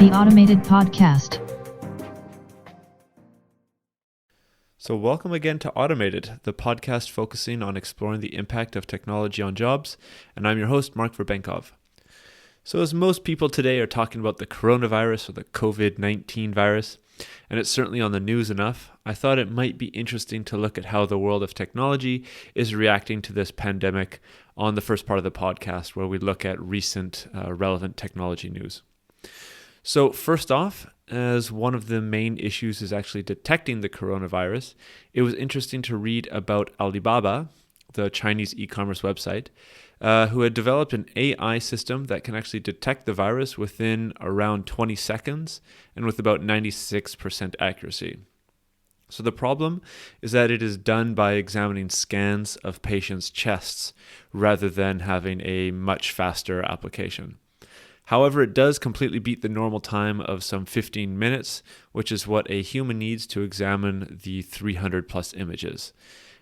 The Automated Podcast. So welcome again to Automated, the podcast focusing on exploring the impact of technology on jobs, and I'm your host, Marc Verbenkov. So as most people today are talking about the coronavirus or the COVID-19 virus, and it's certainly on the news enough, I thought it might be interesting to look at how the world of technology is reacting to this pandemic on the first part of the podcast, where we look at recent relevant technology news. So first off, as one of the main issues is actually detecting the coronavirus, it was interesting to read about Alibaba, the Chinese e-commerce website, who had developed an AI system that can actually detect the virus within around 20 seconds and with about 96% accuracy. So the problem is that it is done by examining scans of patients' chests rather than having a much faster application. However, it does completely beat the normal time of some 15 minutes, which is what a human needs to examine the 300 plus images.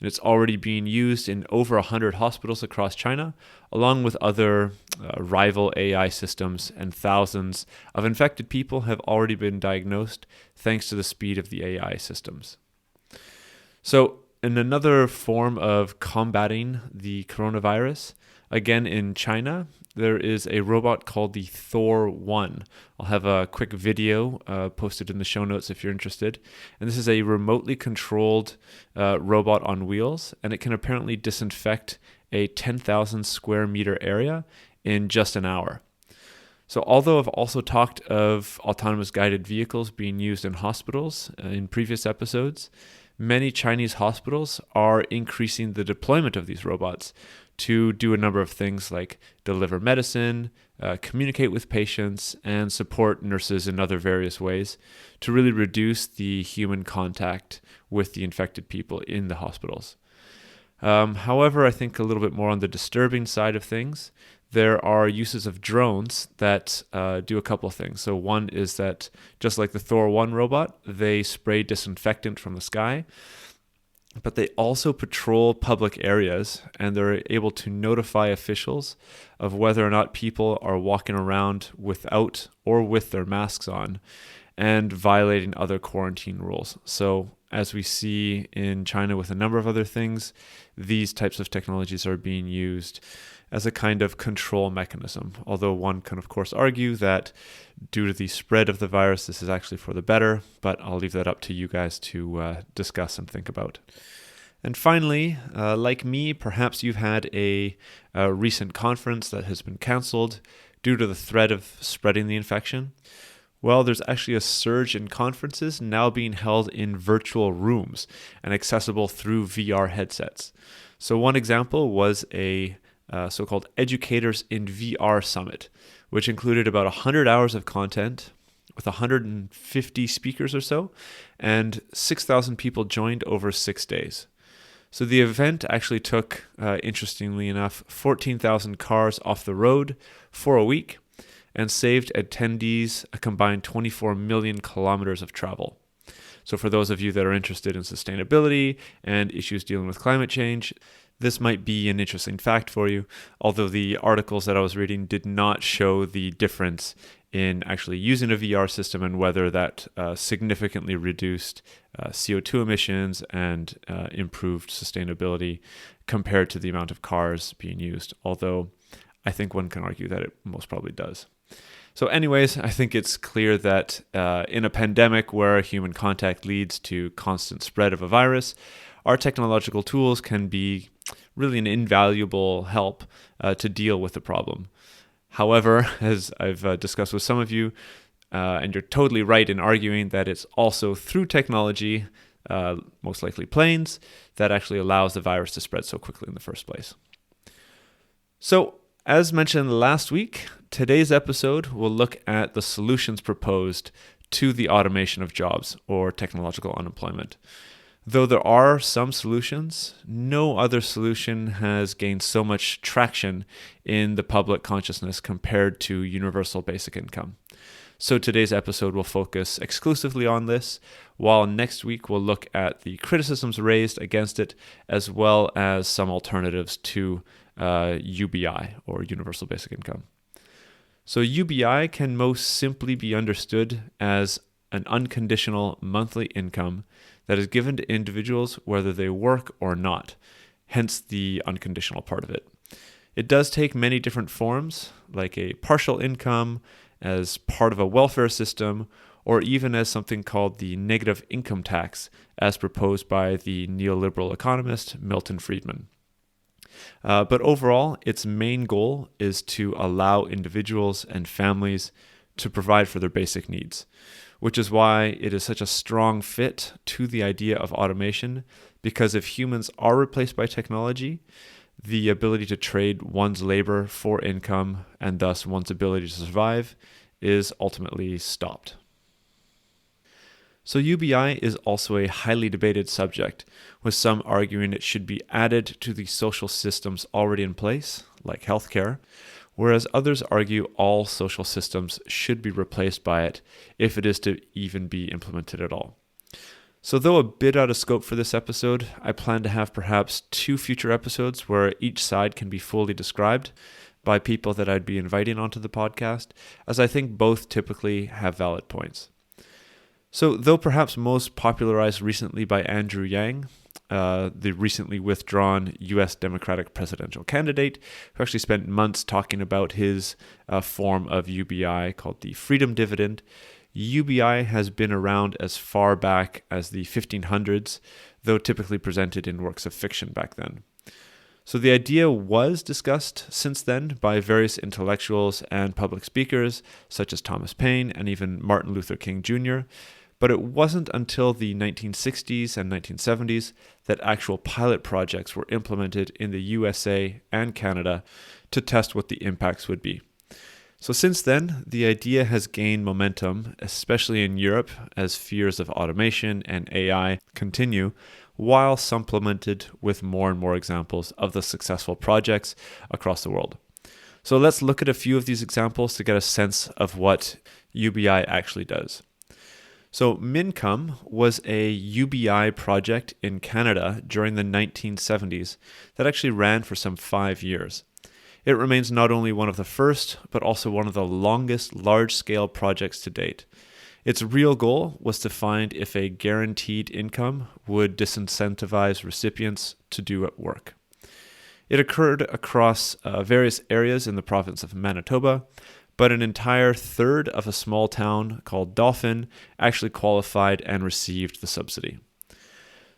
And it's already being used in over 100 hospitals across China, along with other rival AI systems, and thousands of infected people have already been diagnosed thanks to the speed of the AI systems. So, in another form of combating the coronavirus, again in China, there is a robot called the Thor 1. I'll have a quick video posted in the show notes if you're interested. And this is a remotely controlled robot on wheels, and it can apparently disinfect a 10,000 square meter area in just an hour. So although I've also talked of autonomous guided vehicles being used in hospitals in previous episodes, many Chinese hospitals are increasing the deployment of these robots to do a number of things like deliver medicine, communicate with patients, and support nurses in other various ways to really reduce the human contact with the infected people in the hospitals. However, I think a little bit more on the disturbing side of things, there are uses of drones that do a couple of things. So one is that just like the Thor 1 robot, they spray disinfectant from the sky, but they also patrol public areas, and they're able to notify officials of whether or not people are walking around without or with their masks on and violating other quarantine rules. So as we see in China with a number of other things, these types of technologies are being used as a kind of control mechanism. Although one can, of course, argue that due to the spread of the virus, this is actually for the better, but I'll leave that up to you guys to discuss and think about. And finally, like me, perhaps you've had a recent conference that has been canceled due to the threat of spreading the infection. Well, there's actually a surge in conferences now being held in virtual rooms and accessible through VR headsets. So one example was a so-called Educators in VR Summit, which included about 100 hours of content with 150 speakers or so, and 6,000 people joined over 6 days. So the event actually took, interestingly enough, 14,000 cars off the road for a week and saved attendees a combined 24 million kilometers of travel. So for those of you that are interested in sustainability and issues dealing with climate change, this might be an interesting fact for you, although the articles that I was reading did not show the difference in actually using a VR system and whether that significantly reduced CO2 emissions and improved sustainability compared to the amount of cars being used, although I think one can argue that it most probably does. So anyways, I think it's clear that in a pandemic where human contact leads to constant spread of a virus, our technological tools can be really an invaluable help to deal with the problem. However, as I've discussed with some of you, and you're totally right in arguing that it's also through technology, most likely planes, that actually allows the virus to spread so quickly in the first place. So, as mentioned last week, today's episode will look at the solutions proposed to the automation of jobs or technological unemployment. Though there are some solutions, no other solution has gained so much traction in the public consciousness compared to universal basic income. So today's episode will focus exclusively on this, while next week we'll look at the criticisms raised against it, as well as some alternatives to UBI, or Universal Basic Income. So UBI can most simply be understood as an unconditional monthly income that is given to individuals whether they work or not, hence the unconditional part of it. It does take many different forms, like a partial income, as part of a welfare system, or even as something called the negative income tax, as proposed by the neoliberal economist Milton Friedman. But overall, its main goal is to allow individuals and families to provide for their basic needs, which is why it is such a strong fit to the idea of automation, because if humans are replaced by technology, the ability to trade one's labor for income and thus one's ability to survive is ultimately stopped. So UBI is also a highly debated subject, with some arguing it should be added to the social systems already in place, like healthcare, whereas others argue all social systems should be replaced by it if it is to even be implemented at all. So though a bit out of scope for this episode, I plan to have perhaps 2 future episodes where each side can be fully described by people that I'd be inviting onto the podcast, as I think both typically have valid points. So though perhaps most popularized recently by Andrew Yang, the recently withdrawn US Democratic presidential candidate, who actually spent months talking about his form of UBI called the freedom dividend, UBI has been around as far back as the 1500s, though typically presented in works of fiction back then. So the idea was discussed since then by various intellectuals and public speakers, such as Thomas Paine and even Martin Luther King Jr., but it wasn't until the 1960s and 1970s that actual pilot projects were implemented in the USA and Canada to test what the impacts would be. So since then, the idea has gained momentum, especially in Europe, as fears of automation and AI continue, while supplemented with more and more examples of the successful projects across the world. So let's look at a few of these examples to get a sense of what UBI actually does. So Mincome was a UBI project in Canada during the 1970s that actually ran for some 5 years. It remains not only one of the first, but also one of the longest large-scale projects to date. Its real goal was to find if a guaranteed income would disincentivize recipients to do work. It occurred across various areas in the province of Manitoba, but an entire third of a small town called Dauphin actually qualified and received the subsidy.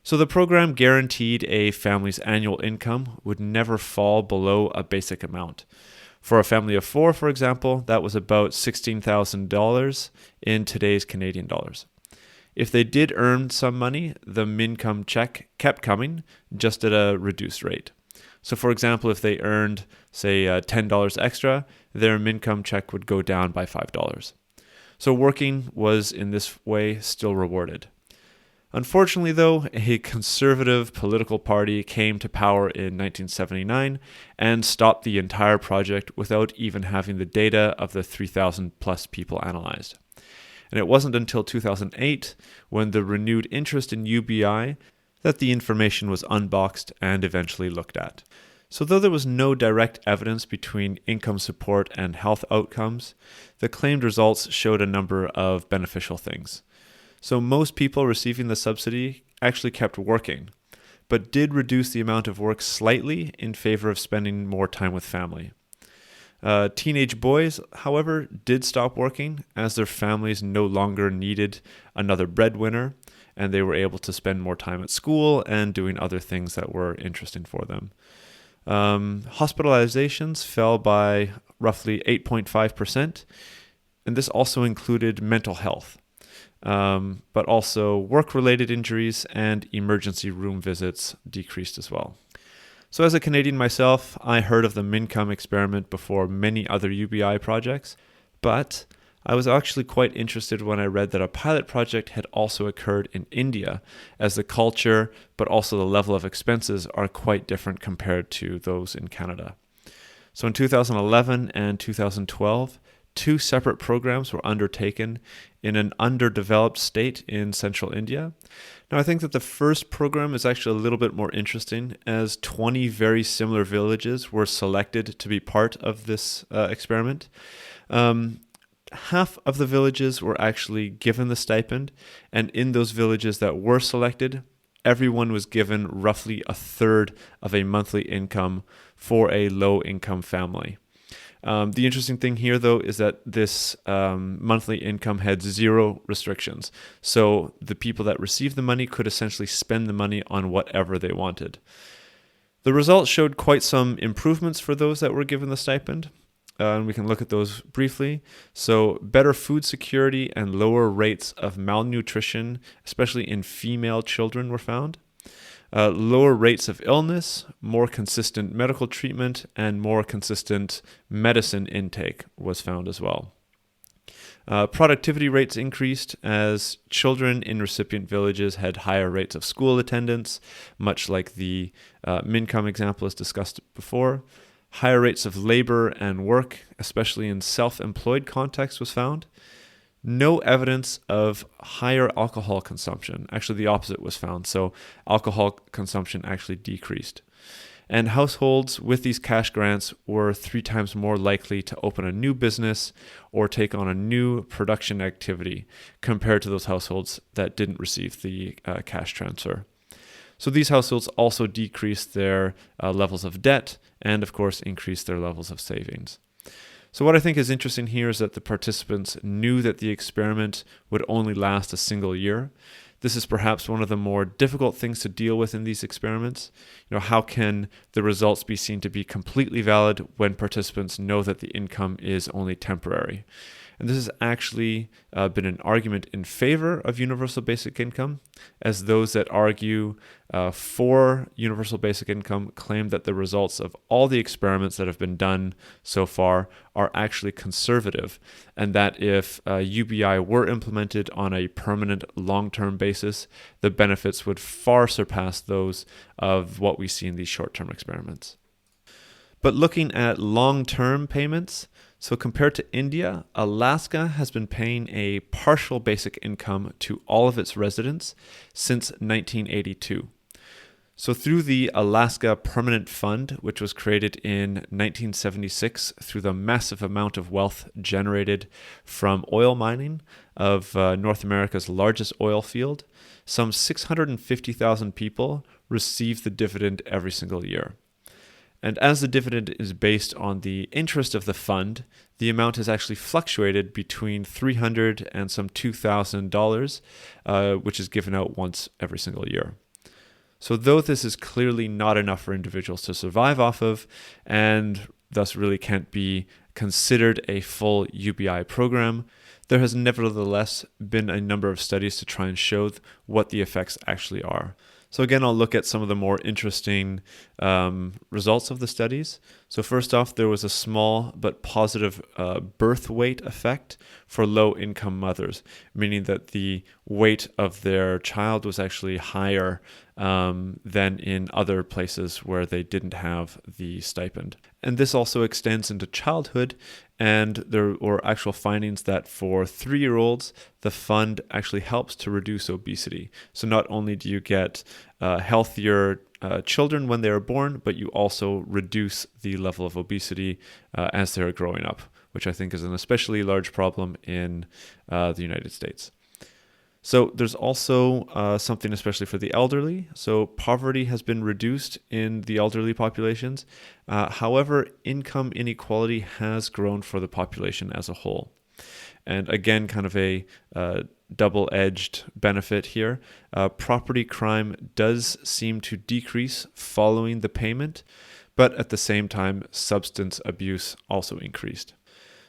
So the program guaranteed a family's annual income would never fall below a basic amount. For a family of 4, for example, that was about $16,000 in today's Canadian dollars. If they did earn some money, the Mincome check kept coming, just at a reduced rate. So for example, if they earned, say, $10 extra, their Mincome check would go down by $5. So working was, in this way, still rewarded. Unfortunately, though, a conservative political party came to power in 1979 and stopped the entire project without even having the data of the 3,000 plus people analyzed. And it wasn't until 2008, when the renewed interest in UBI, that the information was unboxed and eventually looked at. So though there was no direct evidence between income support and health outcomes, the claimed results showed a number of beneficial things. So most people receiving the subsidy actually kept working, but did reduce the amount of work slightly in favor of spending more time with family. Teenage boys, however, did stop working as their families no longer needed another breadwinner, and they were able to spend more time at school and doing other things that were interesting for them. Hospitalizations fell by roughly 8.5%, and this also included mental health, but also work-related injuries and emergency room visits decreased as well. So as a Canadian myself, I heard of the Mincome experiment before many other UBI projects, but I was actually quite interested when I read that a pilot project had also occurred in India, as the culture but also the level of expenses are quite different compared to those in Canada. So in 2011 and 2012, two separate programs were undertaken in an underdeveloped state in central India. Now, I think that the first program is actually a little bit more interesting, as 20 very similar villages were selected to be part of this experiment. Half of the villages were actually given the stipend, and in those villages that were selected, everyone was given roughly a third of a monthly income for a low-income family. The interesting thing here, though, is that this monthly income had zero restrictions. So the people that received the money could essentially spend the money on whatever they wanted. The results showed quite some improvements for those that were given the stipend. And we can look at those briefly. So better food security and lower rates of malnutrition, especially in female children, were found. Lower rates of illness, more consistent medical treatment, and more consistent medicine intake was found as well. Productivity rates increased as children in recipient villages had higher rates of school attendance, much like the Mincome example as discussed before. Higher rates of labor and work, especially in self-employed contexts, was found. No evidence of higher alcohol consumption. Actually, the opposite was found. So alcohol consumption actually decreased. And households with these cash grants were 3 times more likely to open a new business or take on a new production activity compared to those households that didn't receive the cash transfer. So these households also decreased their levels of debt and, of course, increased their levels of savings. So what I think is interesting here is that the participants knew that the experiment would only last a single year. This is perhaps one of the more difficult things to deal with in these experiments. How can the results be seen to be completely valid when participants know that the income is only temporary? And this has actually been an argument in favor of universal basic income, as those that argue for universal basic income claim that the results of all the experiments that have been done so far are actually conservative, and that if UBI were implemented on a permanent long-term basis, the benefits would far surpass those of what we see in these short-term experiments. But looking at long-term payments, so compared to India, Alaska has been paying a partial basic income to all of its residents since 1982. So through the Alaska Permanent Fund, which was created in 1976 through the massive amount of wealth generated from oil mining of North America's largest oil field, some 650,000 people receive the dividend every single year. And as the dividend is based on the interest of the fund, the amount has actually fluctuated between $300 and some $2,000, which is given out once every single year. So though this is clearly not enough for individuals to survive off of, and thus really can't be considered a full UBI program, there has nevertheless been a number of studies to try and show what the effects actually are. So again, I'll look at some of the more interesting results of the studies. So first off, there was a small but positive birth weight effect for low-income mothers, meaning that the weight of their child was actually higher than in other places where they didn't have the stipend. And this also extends into childhood, and there were actual findings that for 3-year-olds, the fund actually helps to reduce obesity. So not only do you get healthier children when they are born, but you also reduce the level of obesity as they're growing up, which I think is an especially large problem in the United States. So there's also something especially for the elderly. So poverty has been reduced in the elderly populations. However, income inequality has grown for the population as a whole. And again, kind of a double-edged benefit here. Property crime does seem to decrease following the payment, but at the same time, substance abuse also increased.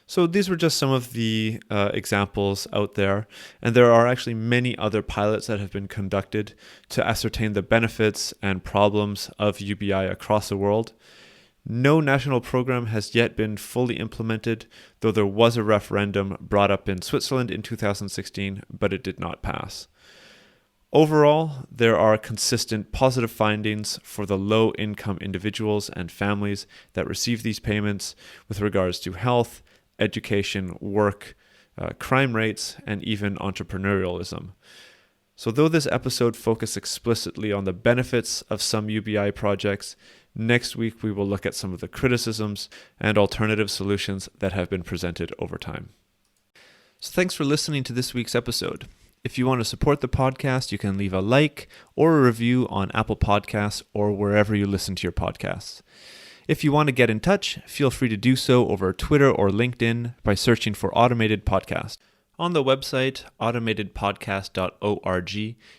So these were just some of the examples out there, and there are actually many other pilots that have been conducted to ascertain the benefits and problems of UBI across the world. No national program has yet been fully implemented, though there was a referendum brought up in Switzerland in 2016, but it did not pass. Overall, there are consistent positive findings for the low-income individuals and families that receive these payments with regards to health, education, work, crime rates, and even entrepreneurialism. So though this episode focused explicitly on the benefits of some UBI projects, next week we will look at some of the criticisms and alternative solutions that have been presented over time. So thanks for listening to this week's episode. If you want to support the podcast, you can leave a like or a review on Apple Podcasts or wherever you listen to your podcasts. If you want to get in touch, feel free to do so over Twitter or LinkedIn by searching for Automated Podcast. On the website, automatedpodcast.org,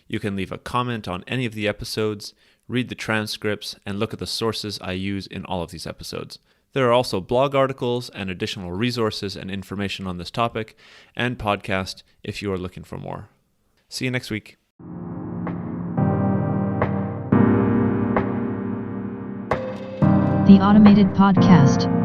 you can leave a comment on any of the episodes, read the transcripts, and look at the sources I use in all of these episodes. There are also blog articles and additional resources and information on this topic, and podcast if you are looking for more. See you next week. The Automated Podcast.